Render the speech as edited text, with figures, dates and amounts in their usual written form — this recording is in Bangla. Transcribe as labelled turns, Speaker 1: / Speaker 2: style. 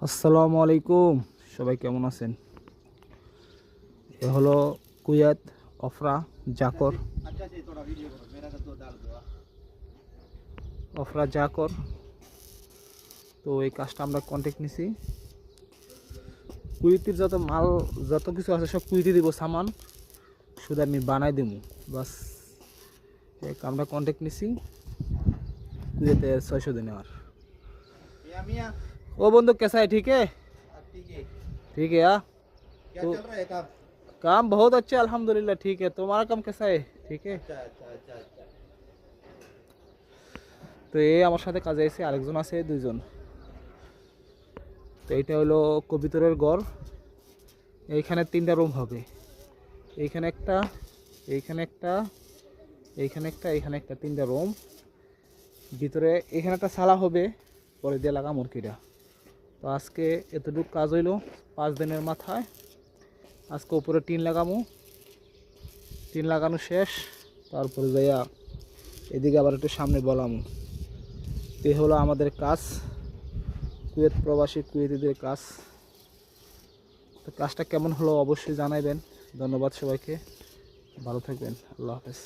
Speaker 1: আসসালামু আলাইকুম, সবাই কেমন আছেন? এ হলো কুয়েত অফরা জাকর। অফরা জাকর। তো এই কাজটা আমরা কন্ট্যাক্ট নিছি। কুয়েতের যত মাল যত কিছু আছে সব কুয়েতে দিব, সামান শুধু আমি বানাই দিব বাস। আমরা কন্ট্যাক্ট নিছি কুয়েতে 600 দিনে। আর ओ बंदू कैसा है? ठीक है, ठीक है यार। तो काम बहुत अच्छा अल्हम्दुलिल्लाह, ठीक है। तुम्हारा काम कैसा है? ठीक है। তো এই আমার সাথে কাজে এসে আরেকজন আছে, দুইজন। তো এটা হলো কবিতরের ঘর। এইখানে 3টা রুম হবে। এইখানে একটা, এইখানে একটা, এইখানে একটা, এইখানে একটা, 3টা রুম। ভিতরে এখানে একটা সালা হবে, পরে দিয়ে লাগা মুরগিটা। তো আজকে এতটুকু কাজ হইলো 5 দিনের মাথায়। আজকে উপরে টিন লাগামু, টিন লাগানো শেষ। তারপরে যাইয়া এদিকে আবার একটু সামনে বলামু। এ হলো আমাদের কাজ, কুয়েত প্রবাসী কুয়েতিদের কাজ। তো কাজটা কেমন হলো অবশ্যই জানাইবেন। ধন্যবাদ সবাইকে, ভালো থাকবেন, আল্লাহ হাফেজ।